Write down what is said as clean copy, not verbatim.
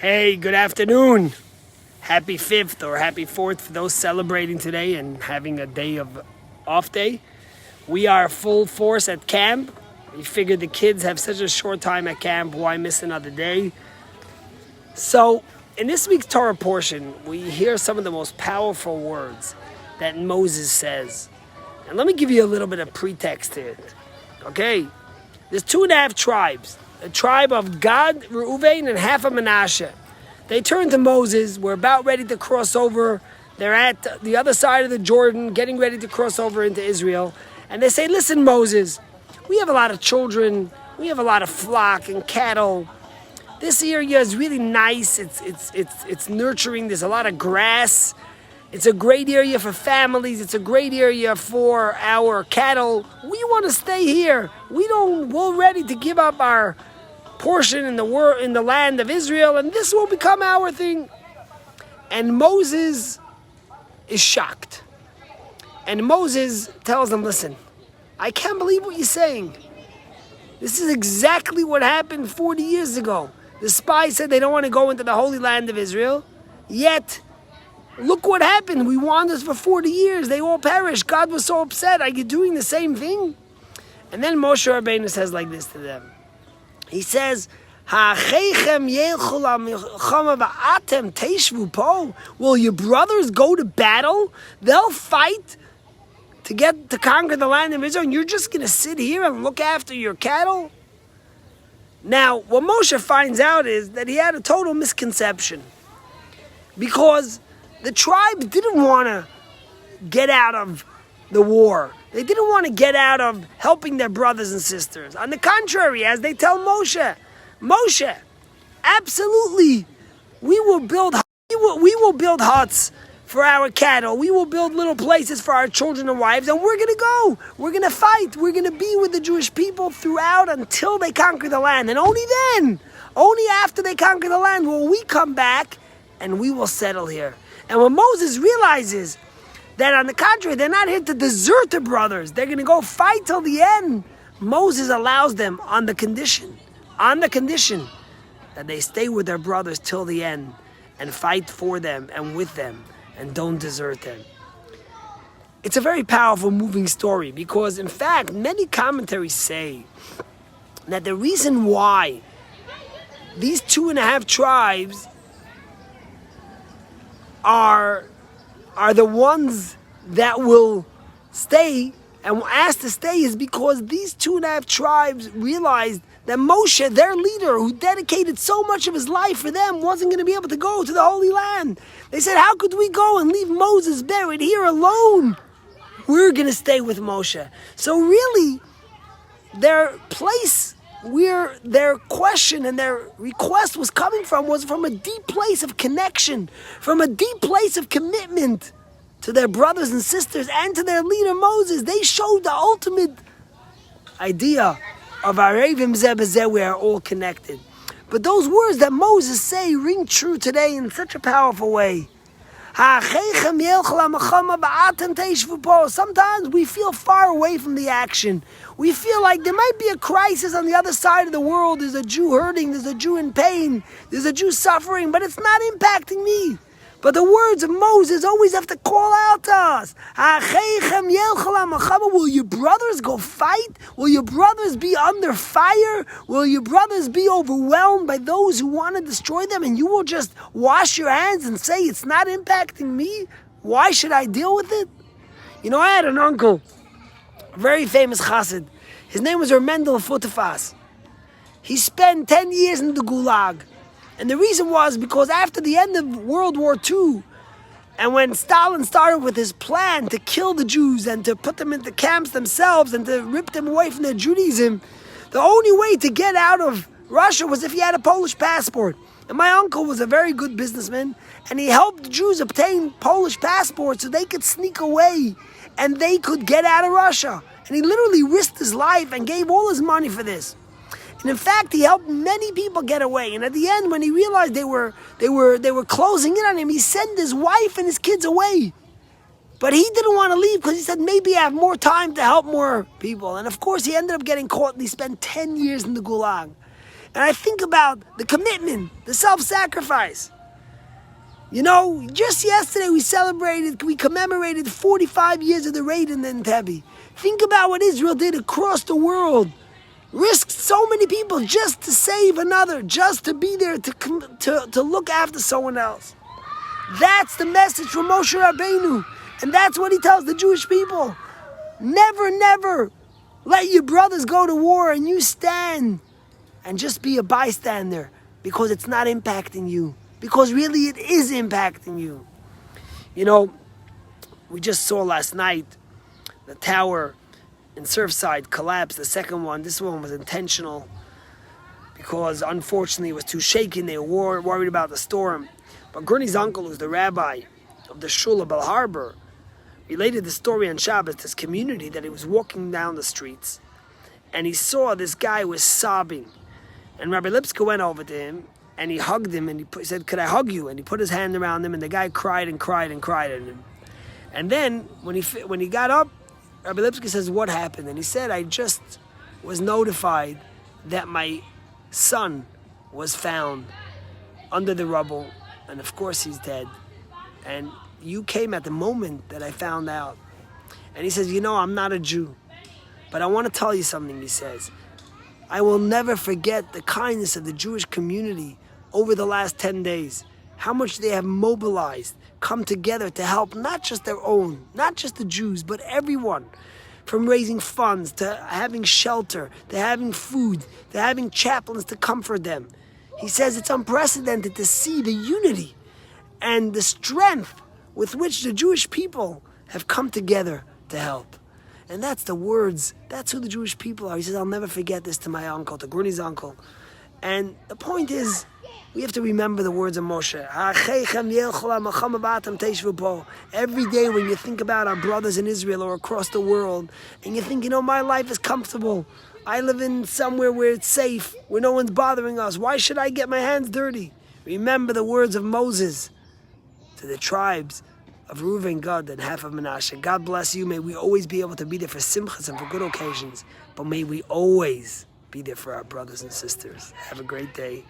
Hey, good afternoon. Happy 5th or happy 4th for those celebrating today and having a day of off day. We are full force at camp. We figured the kids have such a short time at camp, why miss another day? So, in this week's Torah portion, we hear some of the most powerful words that Moses says. And let me give you a little bit of pretext to it. Okay? There's 2.5 tribes. The tribe of Gad, Reuven, and half of Manasseh. They turn to Moses. We're about ready to cross over. They're at the other side of the Jordan, getting ready to cross over into Israel. And they say, listen, Moses, we have a lot of children. We have a lot of flock and cattle. This area is really nice. It's nurturing. There's a lot of grass. It's a great area for families. It's a great area for our cattle. We want to stay here. We're ready to give up our portion in the land of Israel, and this will become our thing. And Moses is shocked. And Moses tells them, listen, I can't believe what you're saying. This is exactly what happened 40 years ago. The spies said they don't want to go into the holy land of Israel, yet look what happened. We wandered for 40 years. They all perished. God was so upset. Are you doing the same thing? And then Moshe Rabbeinu says like this to them. He says, will your brothers go to battle? They'll fight to conquer the land of Israel, and you're just going to sit here and look after your cattle? Now, what Moshe finds out is that he had a total misconception. Because the tribe didn't want to get out of the war. They didn't want to get out of helping their brothers and sisters. On the contrary, as they tell Moshe, absolutely, we will build huts for our cattle. We will build little places for our children and wives, and we're going to go. We're going to fight. We're going to be with the Jewish people throughout until they conquer the land. And only then, only after they conquer the land, will we come back and we will settle here. And when Moses realizes that, on the contrary, they're not here to desert their brothers, they're going to go fight till the end, Moses allows them on the condition that they stay with their brothers till the end and fight for them and with them and don't desert them. It's a very powerful, moving story because, in fact, many commentaries say that the reason why these 2.5 tribes are the ones that will stay and will ask to stay is because these 2.5 tribes realized that Moshe, their leader, who dedicated so much of his life for them, wasn't going to be able to go to the Holy Land. They said, how could we go and leave Moses buried here alone? We're going to stay with Moshe. So really, their place where their question and their request was coming from was from a deep place of connection, from a deep place of commitment to their brothers and sisters and to their leader Moses. They showed the ultimate idea of Arevim Zeh B'Zeh, we are all connected. But those words that Moses say ring true today in such a powerful way. Sometimes we feel far away from the action. We feel like there might be a crisis on the other side of the world. There's a Jew hurting, there's a Jew in pain, there's a Jew suffering, but it's not impacting me. But the words of Moses always have to call out to us. Will your brothers go fight? Will your brothers be under fire? Will your brothers be overwhelmed by those who want to destroy them? And you will just wash your hands and say, it's not impacting me? Why should I deal with it? You know, I had an uncle, a very famous chassid. His name was Mendel Futerfas. He spent 10 years in the Gulag. And the reason was because after the end of World War II, and when Stalin started with his plan to kill the Jews and to put them into camps themselves and to rip them away from their Judaism, the only way to get out of Russia was if you had a Polish passport. And my uncle was a very good businessman, and he helped the Jews obtain Polish passports so they could sneak away and they could get out of Russia. And he literally risked his life and gave all his money for this. And in fact, he helped many people get away. And at the end, when he realized they were closing in on him, he sent his wife and his kids away. But he didn't want to leave because he said, maybe I have more time to help more people. And of course, he ended up getting caught and he spent 10 years in the Gulag. And I think about the commitment, the self-sacrifice. You know, just yesterday we commemorated 45 years of the raid in Entebbe. Think about what Israel did across the world. Risked so many people just to save another, just to be there to look after someone else. That's the message from Moshe Rabbeinu. And that's what he tells the Jewish people. Never, never let your brothers go to war and you stand and just be a bystander because it's not impacting you. Because really it is impacting you. You know, we just saw last night the tower in Surfside collapsed. The second one, this one was intentional because unfortunately it was too shaken. They were worried about the storm. But Gurney's uncle, who's the rabbi of the Shul of Bal Harbor, related the story on Shabbos to his community that he was walking down the streets and he saw this guy was sobbing. And Rabbi Lipska went over to him and he hugged him and he said, "Could I hug you?" And he put his hand around him and the guy cried and cried and cried at him. And then when he got up, Rabbi Lipski says, "What happened?" And he said, "I just was notified that my son was found under the rubble, and of course he's dead. And you came at the moment that I found out." And he says, "You know, I'm not a Jew, but I want to tell you something," he says. "I will never forget the kindness of the Jewish community over the last 10 days, how much they have mobilized, come together to help not just their own, not just the Jews, but everyone, from raising funds to having shelter, to having food, to having chaplains to comfort them." He says it's unprecedented to see the unity and the strength with which the Jewish people have come together to help. And that's the words, that's who the Jewish people are. He says, "I'll never forget this," to my uncle, to Gurney's uncle. And the point is, we have to remember the words of Moshe. Every day when you think about our brothers in Israel or across the world, and you think, you know, my life is comfortable. I live in somewhere where it's safe, where no one's bothering us. Why should I get my hands dirty? Remember the words of Moses to the tribes of Reuven, Gad, and half of Menashe. God bless you. May we always be able to be there for simchas and for good occasions. But may we always be there for our brothers and sisters. Have a great day.